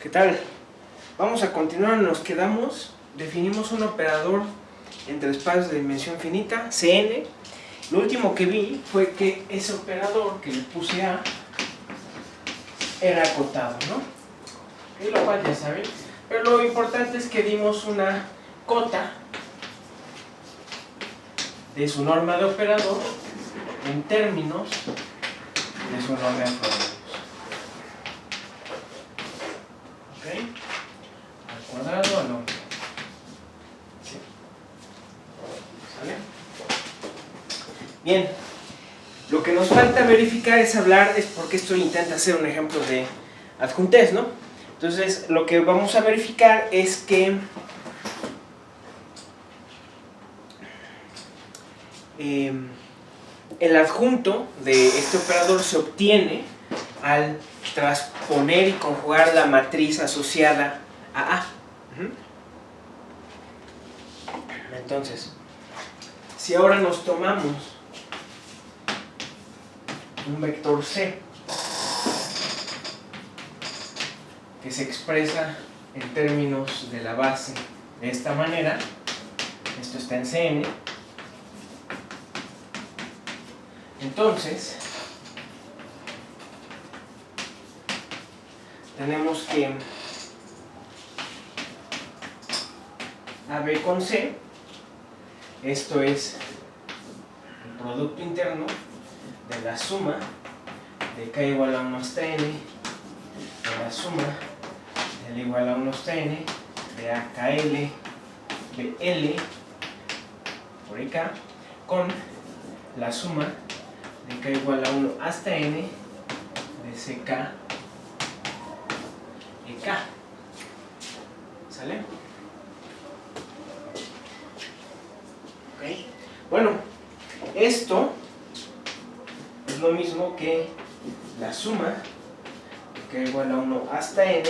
¿Qué tal? Vamos a continuar, nos quedamos, definimos un operador entre espacios de dimensión finita, Cn. Lo último que vi fue que ese operador que le puse A era acotado, ¿no? Y lo cual ya saben, pero lo importante es que dimos una cota de su norma de operador en términos de su norma de operador. ¿Ok? Al cuadrado al hombre. ¿Sí? ¿Sale? Bien. Lo que nos falta verificar es hablar, es porque esto intenta hacer un ejemplo de adjuntez, ¿no? Entonces, lo que vamos a verificar es que el adjunto de este operador se obtiene al transponer y conjugar la matriz asociada a A. Entonces, si ahora nos tomamos un vector C que se expresa en términos de la base de esta manera, esto está en Cn, entonces tenemos que AB con C, esto es el producto interno de la suma de k igual a 1 hasta n, de la suma de L igual a 1 hasta n, de AKL, de L por IK, con la suma de k igual a 1 hasta n, de CK y K. ¿Sale? ¿Ok? Bueno, esto es lo mismo que la suma de k igual a 1 hasta n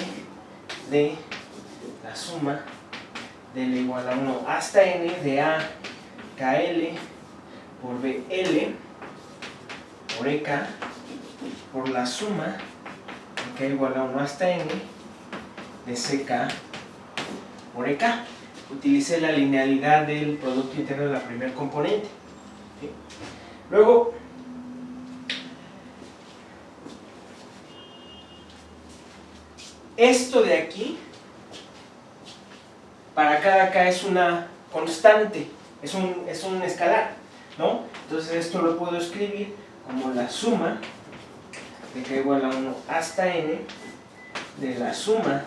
de la suma de L igual a 1 hasta n de A KL por BL por EK por la suma de k igual a 1 hasta n de CK por EK. Utilicé la linealidad del producto interno de la primer componente. ¿Sí? Luego, esto de aquí, para cada K es una constante, es un escalar, ¿no? Entonces esto lo puedo escribir como la suma de k igual a 1 hasta n de la suma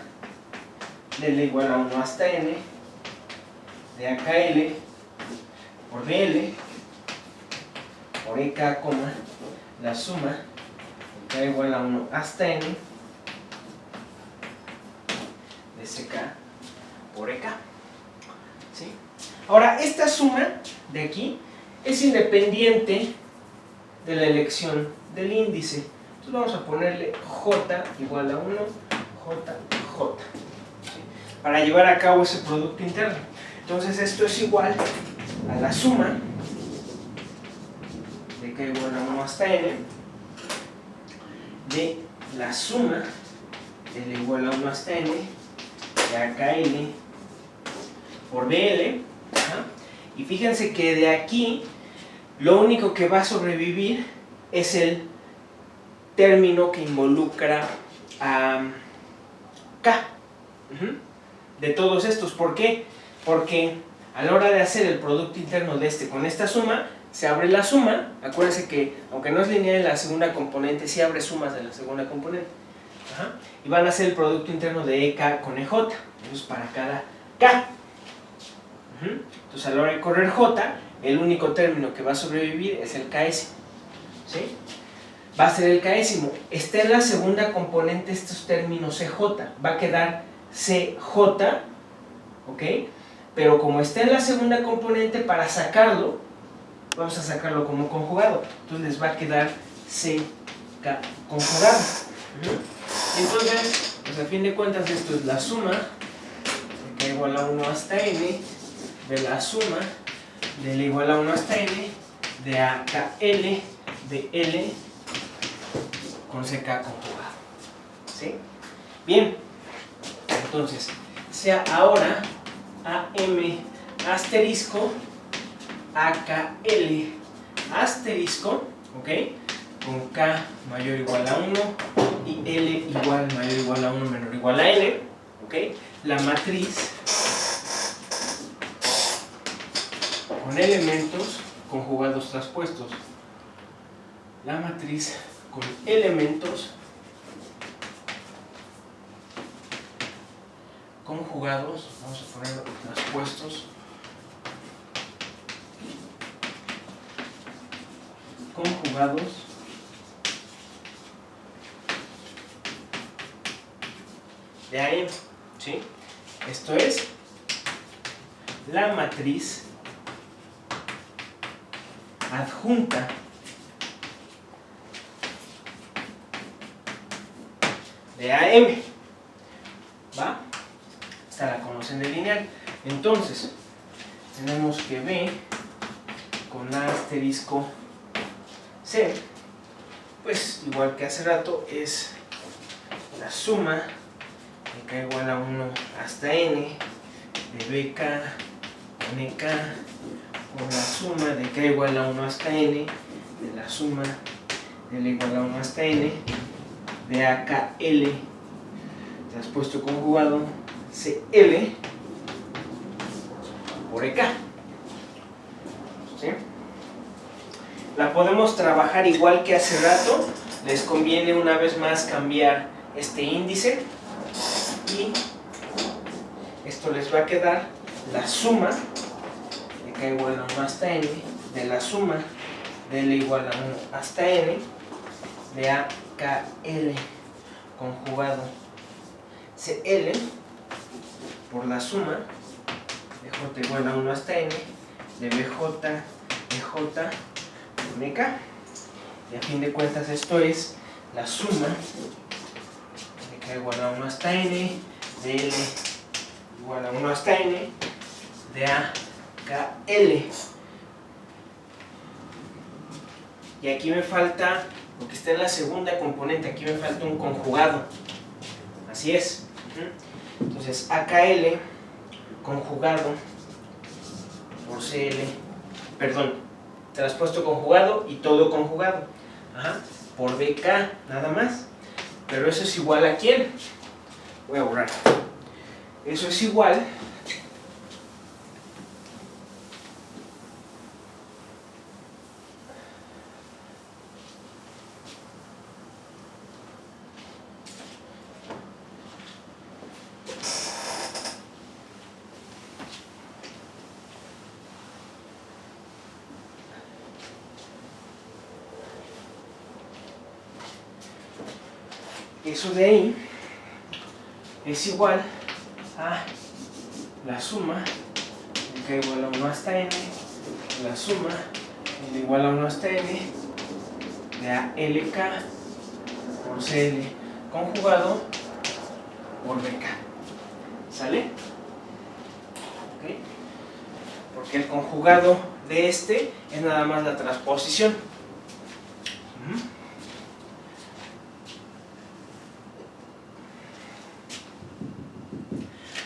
de L igual a 1 hasta n de AKL por BL por EK, la suma de k igual a 1 hasta n de CK por EK. ¿Sí? Ahora, esta suma de aquí es independiente de la elección del índice. Entonces vamos a ponerle J igual a 1, J, J. ¿Sí? Para llevar a cabo ese producto interno. Entonces esto es igual a la suma de k igual a 1 hasta n de la suma de L igual a 1 hasta n de AKL por BL. Y fíjense que de aquí lo único que va a sobrevivir es el término que involucra a K de todos estos. ¿Por qué? Porque a la hora de hacer el producto interno de este con esta suma, se abre la suma. Acuérdense que aunque no es lineal en la segunda componente, sí abre sumas de la segunda componente. Y van a hacer el producto interno de EK con EJ. Eso es para cada K. Entonces a la hora de correr J, el único término que va a sobrevivir es el K'ésimo. ¿Sí? Va a ser el K'ésimo. Está en la segunda componente estos términos CJ. Va a quedar CJ, ¿ok? Pero como está en la segunda componente, para sacarlo, vamos a sacarlo como conjugado. Entonces les va a quedar CK conjugado. Entonces, pues a fin de cuentas esto es la suma de k igual a 1 hasta n de la suma de L igual a 1 hasta n de AKL de L con CK conjugado. ¿Sí? Bien, Entonces, sea ahora AM asterisco AKL asterisco, ¿ok? Con K mayor o igual a 1 y L igual mayor o igual a 1 menor o igual a N, ¿ok? La matriz con elementos conjugados traspuestos. La matriz con elementos conjugados, vamos a poner traspuestos, conjugados de AM, ¿sí? Esto es la matriz adjunta de AM, ¿va? Esta la conocen de lineal. Entonces, tenemos que B con A asterisco C, pues igual que hace rato, es la suma de K igual a 1 hasta N de BK con EK por la suma de K igual a 1 hasta N de la suma de L igual a 1 hasta N de AKL traspuesto conjugado CL por EK, ¿sí? La podemos trabajar igual que hace rato. Les conviene una vez más cambiar este índice y esto les va a quedar la suma de K igual a 1 hasta N de la suma de L igual a 1 hasta N de AKL conjugado CL por la suma de J igual a 1 hasta N de BJ de J con EK. Y a fin de cuentas esto es la suma de K igual a 1 hasta N de L igual a 1 hasta N de AKL. Y aquí me falta, porque está en la segunda componente, aquí me falta un conjugado. Así es. Entonces AKL conjugado por CL, perdón, traspuesto conjugado y todo conjugado, por BK nada más. Pero eso es igual a ¿quién? Voy a borrar. Eso es igual eso de ahí es igual a la suma de K igual a 1 hasta N, la suma de igual a 1 hasta N de ALK por CL conjugado por BK. ¿Sale? ¿Okay? Porque el conjugado de este es nada más la transposición.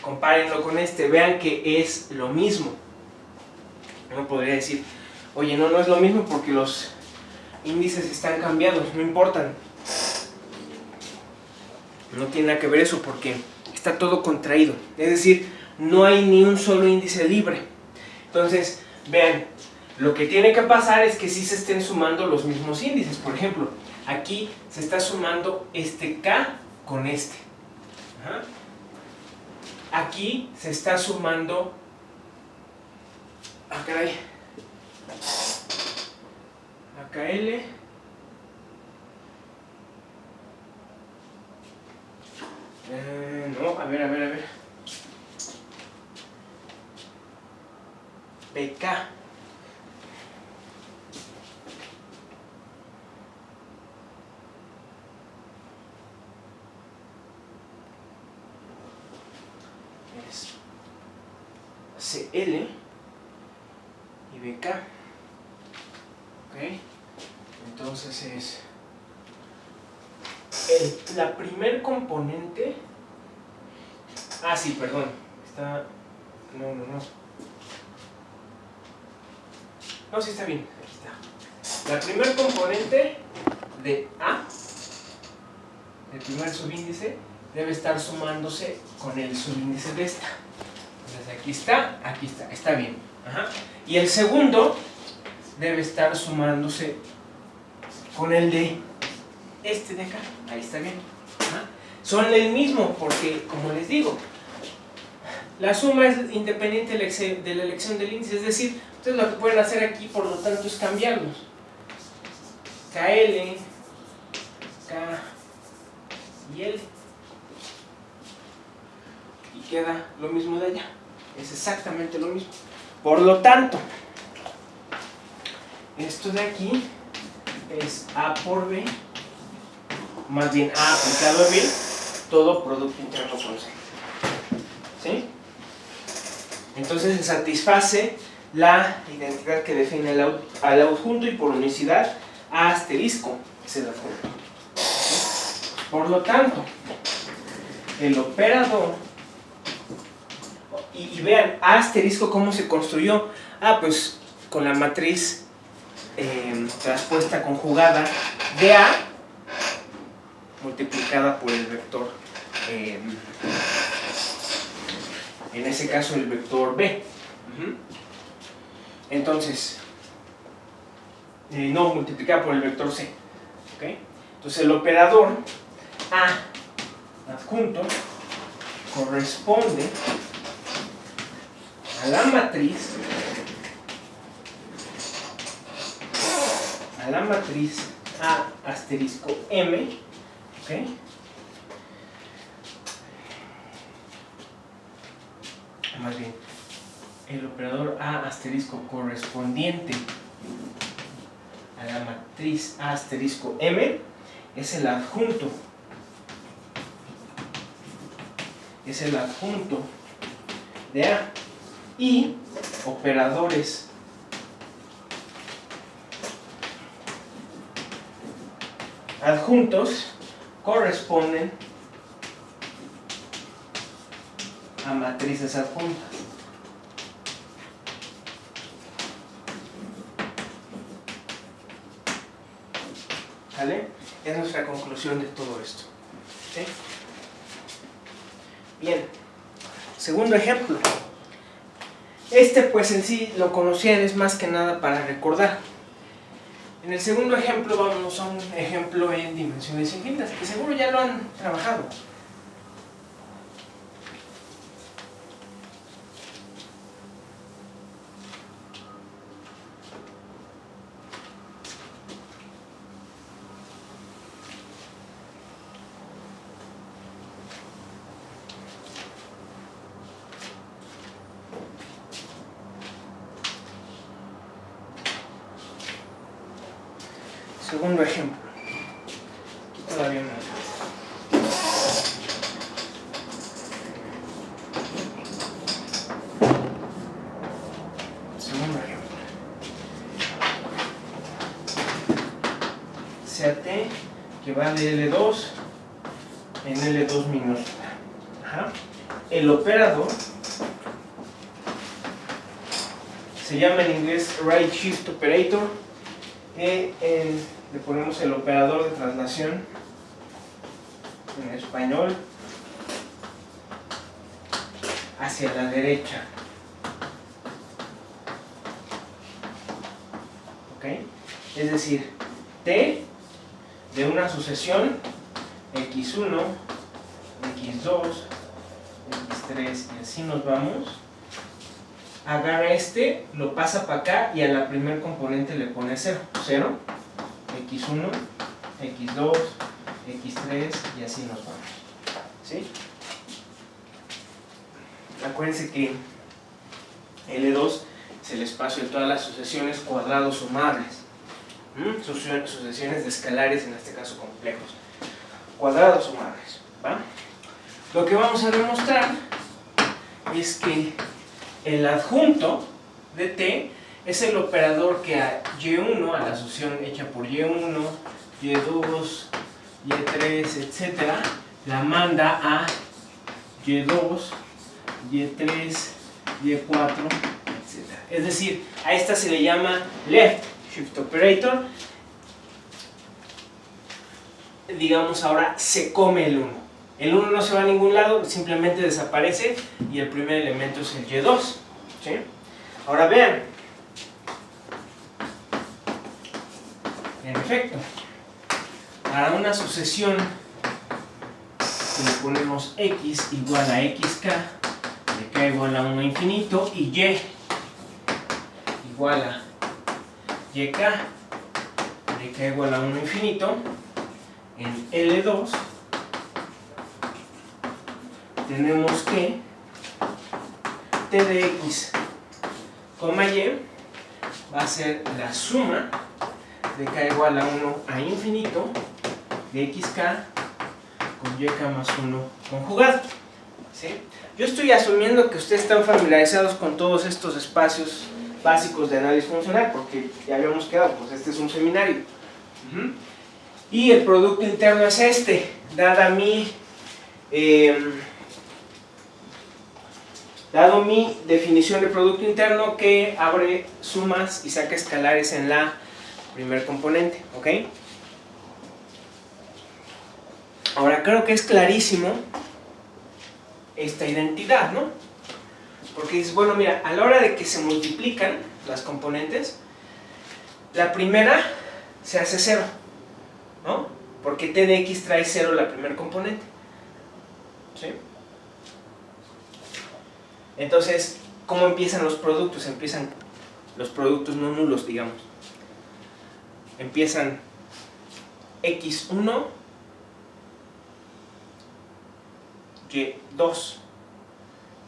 Compárenlo con este, vean que es lo mismo. Uno podría decir, oye, no es lo mismo porque los índices están cambiados, no importan. No tiene nada que ver eso porque está todo contraído. Es decir, no hay ni un solo índice libre. Entonces, vean, lo que tiene que pasar es que sí se estén sumando los mismos índices. Por ejemplo, aquí se está sumando este K con este. Aquí se está sumando, caray, AKL no, a ver BK es CL y BK, ¿ok? Entonces es la primer componente Ah, sí, perdón. Está... No. No, sí está bien. Aquí está. La primer componente de A, el primer subíndice, debe estar sumándose con el subíndice de esta. Entonces aquí está. Está bien. Ajá. Y el segundo debe estar sumándose con el de este de acá. Ahí está bien. Ajá. Son el mismo porque, como les digo, la suma es independiente de la elección del índice. Es decir, ustedes lo que pueden hacer aquí, por lo tanto, es cambiarlos. KL, K y L. Y queda lo mismo de allá. Es exactamente lo mismo. Por lo tanto, esto de aquí es A por B, más bien A aplicado a B, todo producto interno con C. ¿Sí? Entonces se satisface la identidad que define al adjunto y por unicidad A asterisco es el adjunto. ¿Sí? Por lo tanto, el operador, y vean, A asterisco ¿cómo se construyó? Ah, pues con la matriz traspuesta conjugada de A multiplicada por el vector, en ese caso el vector B. Entonces, no, multiplicada por el vector C. ¿Okay? Entonces el operador A adjunto corresponde a la matriz A asterisco M, ¿okay? Más bien, el operador A asterisco correspondiente a la matriz A asterisco M es el adjunto. Es el adjunto de A. Y operadores adjuntos corresponden a matrices adjuntas. ¿Vale? Es nuestra conclusión de todo esto. ¿Sí? Bien. Segundo ejemplo. Este pues en sí lo conocían, es más que nada para recordar. En el segundo ejemplo vamos a un ejemplo en dimensiones infinitas, que seguro ya lo han trabajado. Segundo ejemplo. Aquí todavía no. Segundo ejemplo. Sea T que va de L2 en L2 minúscula. Ajá. El operador se llama en inglés right shift operator. Le ponemos el operador de traslación en español hacia la derecha. ¿Ok? Es decir, T de una sucesión x1, x2, x3 y así nos vamos. Agarra este, lo pasa para acá y a la primer componente le pone 0, x1, x2, x3 y así nos vamos. ¿Sí? Acuérdense que L2 es el espacio de todas las sucesiones cuadrados sumables. Sucesiones de escalares, en este caso complejos. Cuadrados sumables. ¿Va? Lo que vamos a demostrar es que el adjunto de T es el operador que a Y1, a la sucesión hecha por Y1, Y2, Y3, etc., la manda a Y2, Y3, Y4, etc. Es decir, a esta se le llama left shift operator. Digamos ahora se come el 1. El 1 no se va a ningún lado, simplemente desaparece y el primer elemento es el Y2. ¿Sí? Ahora vean. En efecto, para una sucesión le ponemos x igual a xk, de k igual a 1 infinito, y y igual a yk, de k igual a 1 infinito, en L2 tenemos que t de x, y va a ser la suma de k igual a 1 a infinito de xk con yk más 1 conjugado. ¿Sí? Yo estoy asumiendo que ustedes están familiarizados con todos estos espacios básicos de análisis funcional, porque ya habíamos quedado, pues este es un seminario. Y el producto interno es este, dado mi definición de producto interno que abre sumas y saca escalares en la primer componente, ¿ok? Ahora creo que es clarísimo esta identidad, ¿no? Porque dices, bueno, mira, a la hora de que se multiplican las componentes, la primera se hace 0, ¿no? Porque t de x trae 0 la primer componente, ¿sí? Entonces, ¿cómo empiezan los productos? Empiezan los productos no nulos, digamos. Empiezan x1, y2,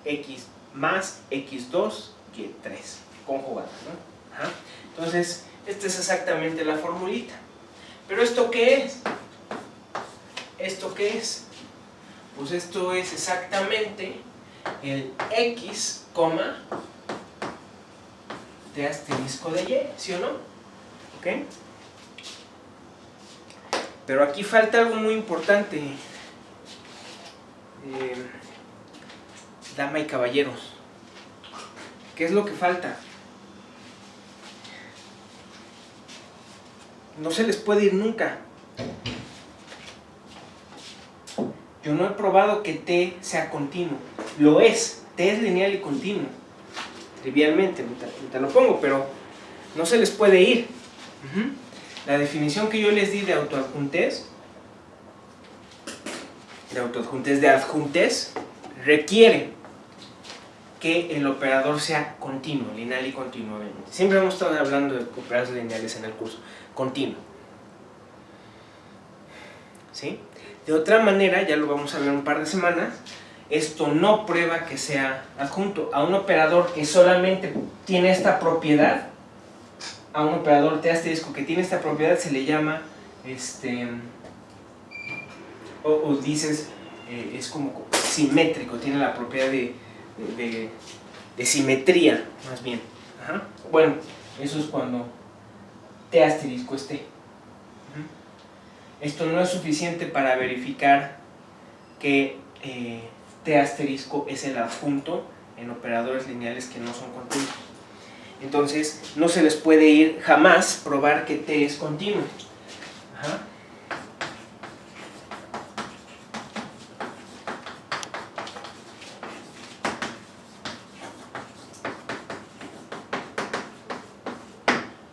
x más x2, y3, conjugadas, ¿no? Ajá. Entonces, esta es exactamente la formulita. ¿Pero esto qué es? ¿Esto qué es? Pues esto es exactamente el x, t asterisco de y, ¿sí o no? ¿Ok? Pero aquí falta algo muy importante, dama y caballeros. ¿Qué es lo que falta? No se les puede ir nunca. Yo no he probado que t sea continuo. Lo es, t es lineal y continuo. Trivialmente, te lo pongo, pero no se les puede ir. La definición que yo les di de autoadjuntez, de adjuntez, requiere que el operador sea continuo, lineal y continuo. Siempre hemos estado hablando de operadores lineales en el curso. Continuo. ¿Sí? De otra manera, ya lo vamos a ver en un par de semanas, esto no prueba que sea adjunto. A un operador que solamente tiene esta propiedad, a un operador t asterisco que tiene esta propiedad se le llama, o dices, es como simétrico, tiene la propiedad de simetría, más bien. Ajá. Bueno, eso es cuando t asterisco es t. Esto no es suficiente para verificar que t asterisco es el adjunto en operadores lineales que no son continuos. Entonces, no se les puede ir jamás probar que t es continuo. Ajá.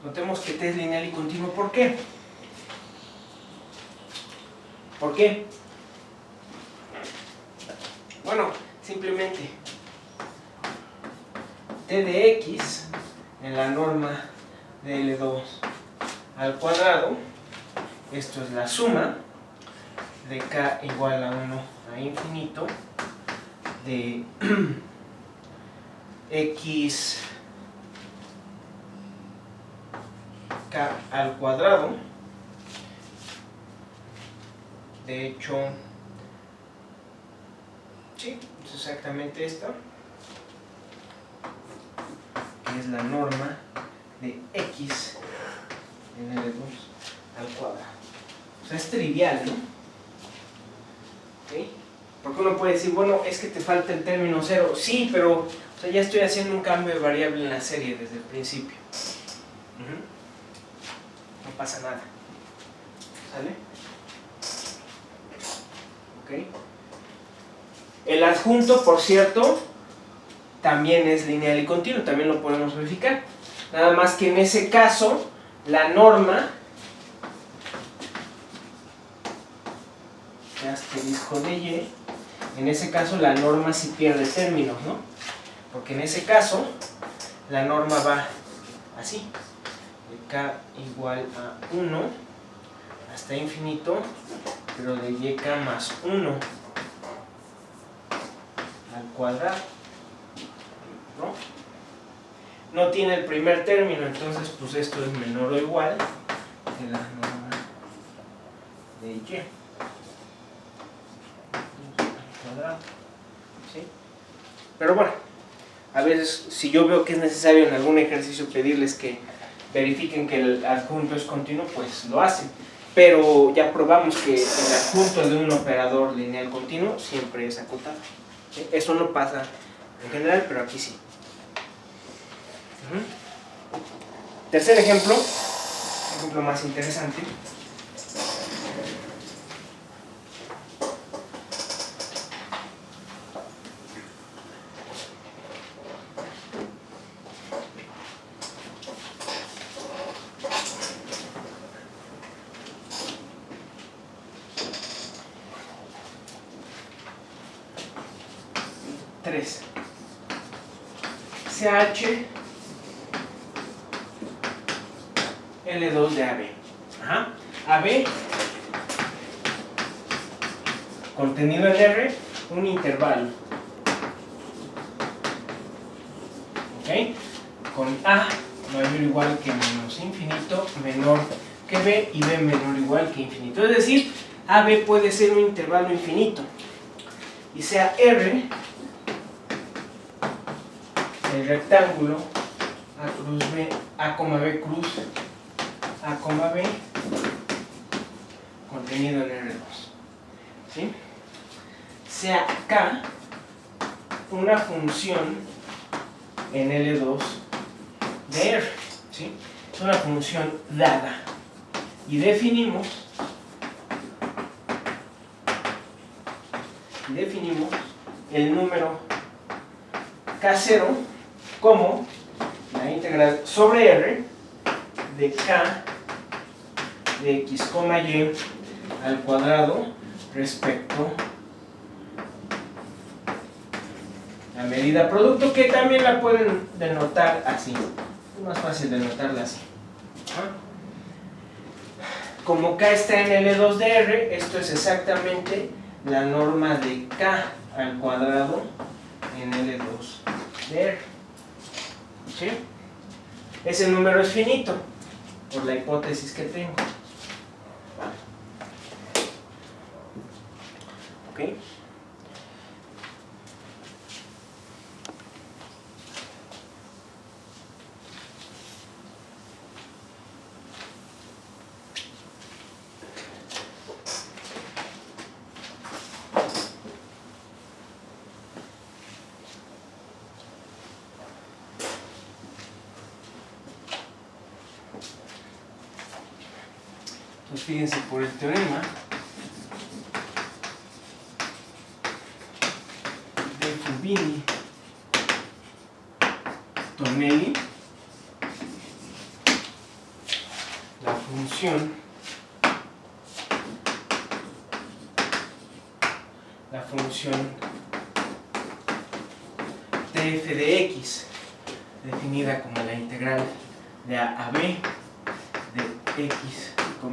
Notemos que t es lineal y continuo. ¿Por qué? ¿Por qué? Bueno, simplemente t de x en la norma de L2 al cuadrado, esto es la suma de k igual a 1 a infinito de x k al cuadrado. De hecho, sí, es exactamente esto, que es la norma de x en L2 al cuadrado. O sea, es trivial, ¿no? ¿Okay? Porque uno puede decir, bueno, es que te falta el término 0. Sí, pero o sea, ya estoy haciendo un cambio de variable en la serie desde el principio. No pasa nada. ¿Sale? Ok. El adjunto, por cierto, también es lineal y continuo, también lo podemos verificar. Nada más que en ese caso, la norma, asterisco de y, en ese caso la norma sí pierde términos, ¿no? Porque en ese caso, la norma va así, de k igual a 1 hasta infinito, pero de yk más 1 al cuadrado, ¿no? No tiene el primer término, entonces pues esto es menor o igual que la norma de y al cuadrado, ¿sí? Pero bueno, a veces si yo veo que es necesario en algún ejercicio pedirles que verifiquen que el adjunto es continuo, pues lo hacen. Pero ya probamos que el adjunto de un operador lineal continuo siempre es acotado, ¿sí? Eso no pasa en general, pero aquí sí. Tercer ejemplo más interesante. CH L2 de AB. AB contenido en R, un intervalo. ¿Ok? Con A mayor o igual que menos infinito, menor que B, y B menor o igual que infinito. Es decir, AB puede ser un intervalo infinito. Y sea R el rectángulo A cruz B, A, B cruz, A, B, contenido en R2. ¿Sí? Sea K una función en L2 de R. ¿Sí? Es una función dada. Y definimos el número K0 como la integral sobre R de K de X, Y al cuadrado respecto a la medida producto, que también la pueden denotar así. Es más fácil denotarla así. Como K está en L2 de R, esto es exactamente la norma de K al cuadrado en L2 de R. ¿Sí? Ese número es finito, por la hipótesis que tengo. ¿Ok? Entonces fíjense, por el teorema de Fubini-Tornelli, la función tf de x, definida como la integral de a b de x, y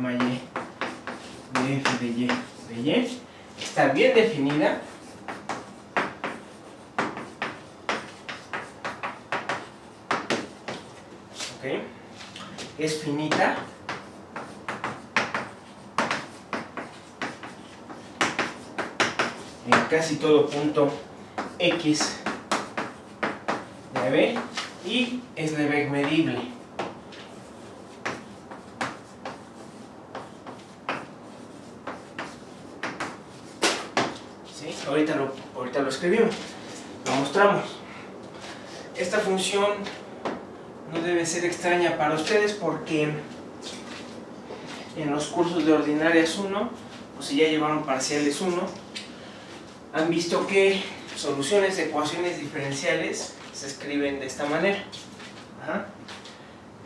de f de y, está bien definida. ¿Ok? Es finita. En casi todo punto x de AB, y es Lebesgue medible. ¿Sí? ahorita lo escribimos, lo mostramos. Esta función no debe ser extraña para ustedes porque en los cursos de ordinarias 1, o si ya llevaron parciales 1, han visto que soluciones de ecuaciones diferenciales se escriben de esta manera. Ajá.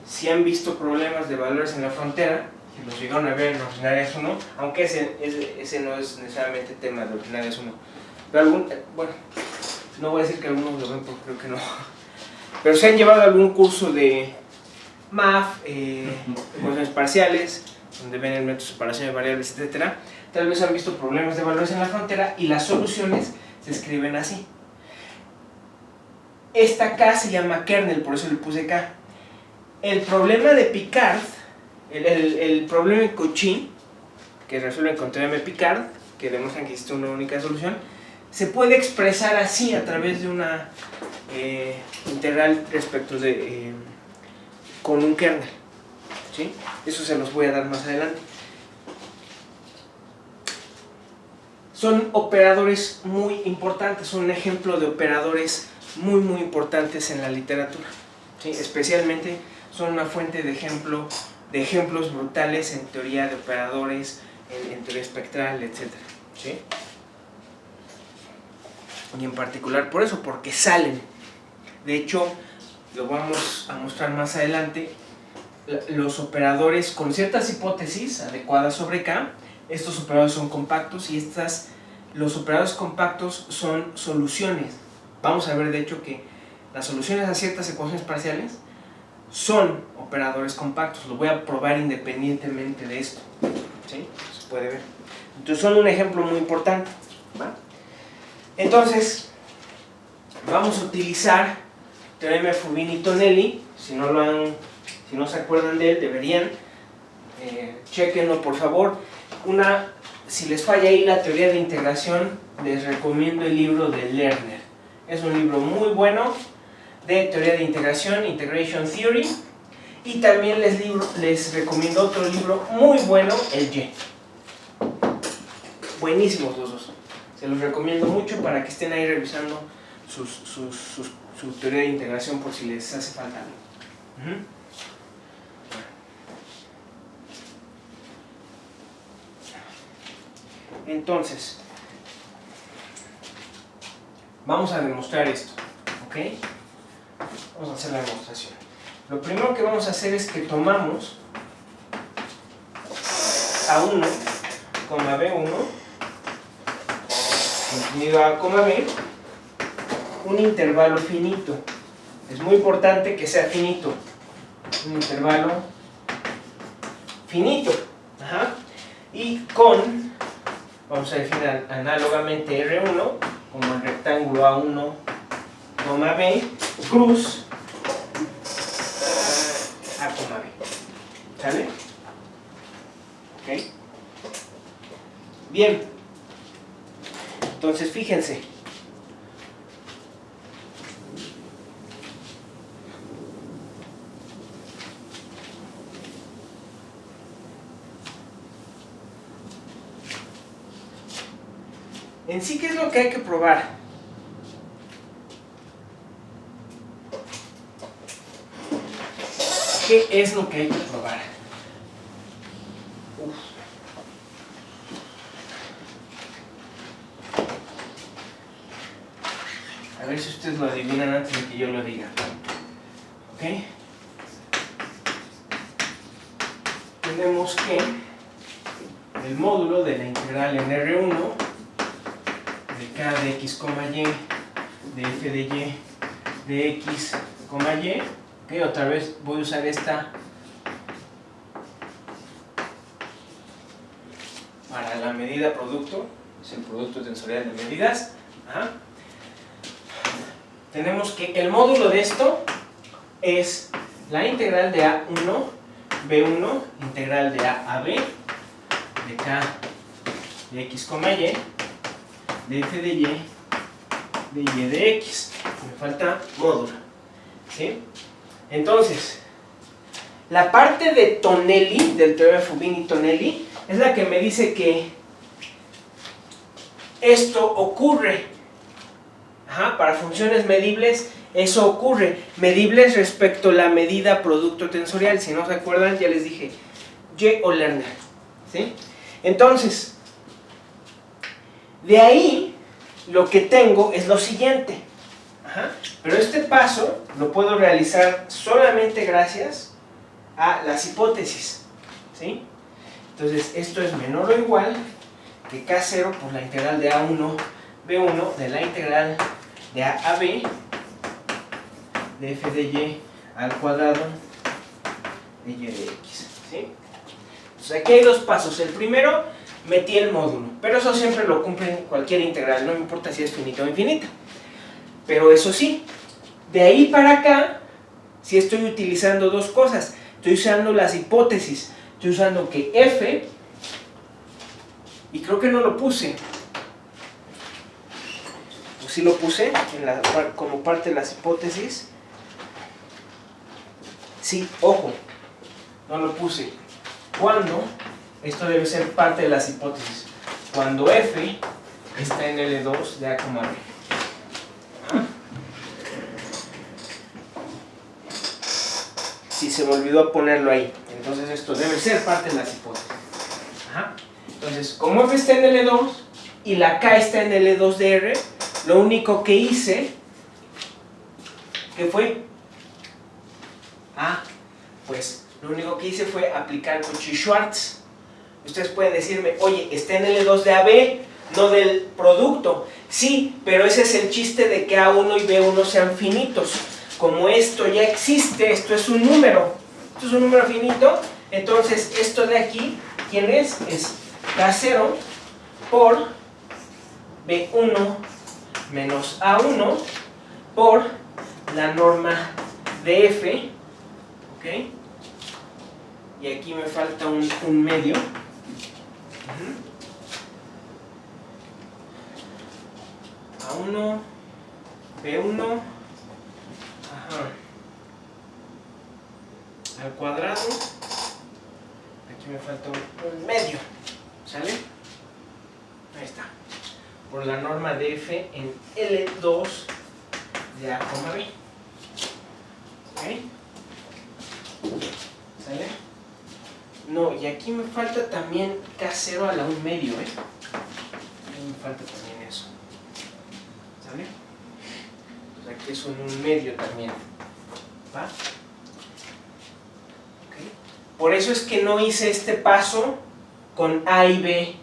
Si han visto problemas de valores en la frontera, si los llegaron a ver en ordinarias 1, aunque ese no es necesariamente tema de ordinarias 1, pero bueno, no voy a decir que algunos lo ven porque creo que no, pero si han llevado algún curso de MAF, ecuaciones parciales, donde ven el método de separación de variables, etc., tal vez han visto problemas de valores en la frontera y las soluciones se escriben así. Esta K se llama kernel, por eso le puse K. El problema de Picard, el problema en Cauchy, que resuelven con teorema de Picard, que demuestran que existe una única solución, se puede expresar así a través de una integral respecto de con un kernel, ¿sí? Eso se los voy a dar más adelante. Son operadores muy importantes, son un ejemplo de operadores muy importantes en la literatura, ¿sí? Especialmente son una fuente de ejemplos brutales en teoría de operadores, en teoría espectral, etc., ¿sí? Y en particular por eso, porque salen. De hecho, lo vamos a mostrar más adelante, los operadores con ciertas hipótesis adecuadas sobre K, estos operadores son compactos y los operadores compactos son soluciones. Vamos a ver de hecho que las soluciones a ciertas ecuaciones parciales son operadores compactos. Lo voy a probar independientemente de esto, ¿sí? Se puede ver. Entonces son un ejemplo muy importante, ¿va? Entonces vamos a utilizar teorema de Fubini-Tonelli. Si no se acuerdan de él, deberían. Chequenlo por favor. Si les falla ahí la teoría de integración, les recomiendo el libro de Lerner. Es un libro muy bueno de teoría de integración, Integration Theory. Y también les recomiendo otro libro muy bueno, el Y. Buenísimos los dos. Se los recomiendo mucho para que estén ahí revisando su teoría de integración por si les hace falta algo. Entonces, vamos a demostrar esto, ¿ok? Vamos a hacer la demostración. Lo primero que vamos a hacer es que tomamos A1, B1, contenido A, B, un intervalo finito. Es muy importante que sea finito. Un intervalo finito. Ajá. Y vamos a definir análogamente R1 como el rectángulo A1, B, cruz A, B. ¿Sale? ¿Ok? Bien. Entonces, fíjense. En sí, ¿qué es lo que hay que probar? ¿Qué es lo que hay que probar? A ver si ustedes lo adivinan antes de que yo lo diga. ¿Ok? Tenemos que el módulo de la integral en R1 de K de X, Y, de F de Y, de X, Y, ¿ok? Otra vez voy a usar esta para la medida producto, es el producto tensorial de medidas. Ajá. Tenemos que el módulo de esto es la integral de A1, B1, integral de A a B, de K de X, Y, de F de Y de X. Me falta módulo, ¿sí? Entonces, la parte de Tonelli, del teorema de Fubini-Tonelli, es la que me dice que esto ocurre. Para funciones medibles, eso ocurre. Medibles respecto a la medida producto tensorial. Si no se acuerdan, ya les dije, Y o Lerner. ¿Sí? Entonces, de ahí lo que tengo es lo siguiente. Pero este paso lo puedo realizar solamente gracias a las hipótesis. ¿Sí? Entonces, esto es menor o igual que K0 por la integral de A1 B1 de la integral de A a B de f de y al cuadrado de y de x. ¿Sí? Entonces, aquí hay dos pasos. El primero, metí el módulo, pero eso siempre lo cumple cualquier integral, no me importa si es finita o infinita. Pero eso sí, de ahí para acá, sí estoy utilizando dos cosas. Estoy usando las hipótesis. Estoy usando que f, y creo que no lo puse, o sí lo puse como parte de las hipótesis. Sí, ojo, no lo puse. Cuando, esto debe ser parte de las hipótesis, cuando f está en L2 de A, B. Si se me olvidó ponerlo ahí, entonces esto debe ser parte de las hipótesis. Entonces, como f está en L2 y la K está en L2 de R, lo único que hice, ¿qué fue? Pues lo único que hice fue aplicar Cauchy-Schwarz. Ustedes pueden decirme, oye, está en L2 de AB, no del producto. Sí, pero ese es el chiste de que A1 y B1 sean finitos. Como esto ya existe, esto es un número finito, entonces esto de aquí, ¿quién es? Es K0 por B1 menos A1 por la norma de F, ¿ok? Y aquí me falta un medio. A1, B1, al cuadrado, aquí me falta un medio, ¿sale? Ahí está, por la norma de F en L2 de A, B. ¿Ok? ¿Sale? No, y aquí me falta también K0 a la 1 medio, Aquí me falta también eso. ¿Sale? Pues aquí es un 1 medio también. ¿Va? ¿Okay? Por eso es que no hice este paso con A y B.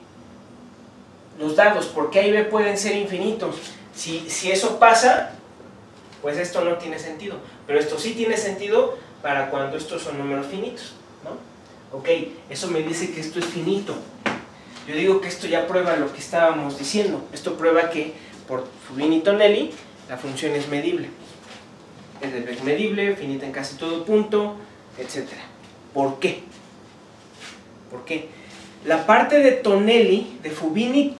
Los dados, porque A y B pueden ser infinitos. Si eso pasa, pues esto no tiene sentido. Pero esto sí tiene sentido para cuando estos son números finitos, ¿no? Ok, eso me dice que esto es finito. Yo digo que esto ya prueba lo que estábamos diciendo. Esto prueba que por Fubini-Tonelli la función es medible. Es medible, finita en casi todo punto, etc. ¿Por qué? Porque la parte de Tonelli, de Fubini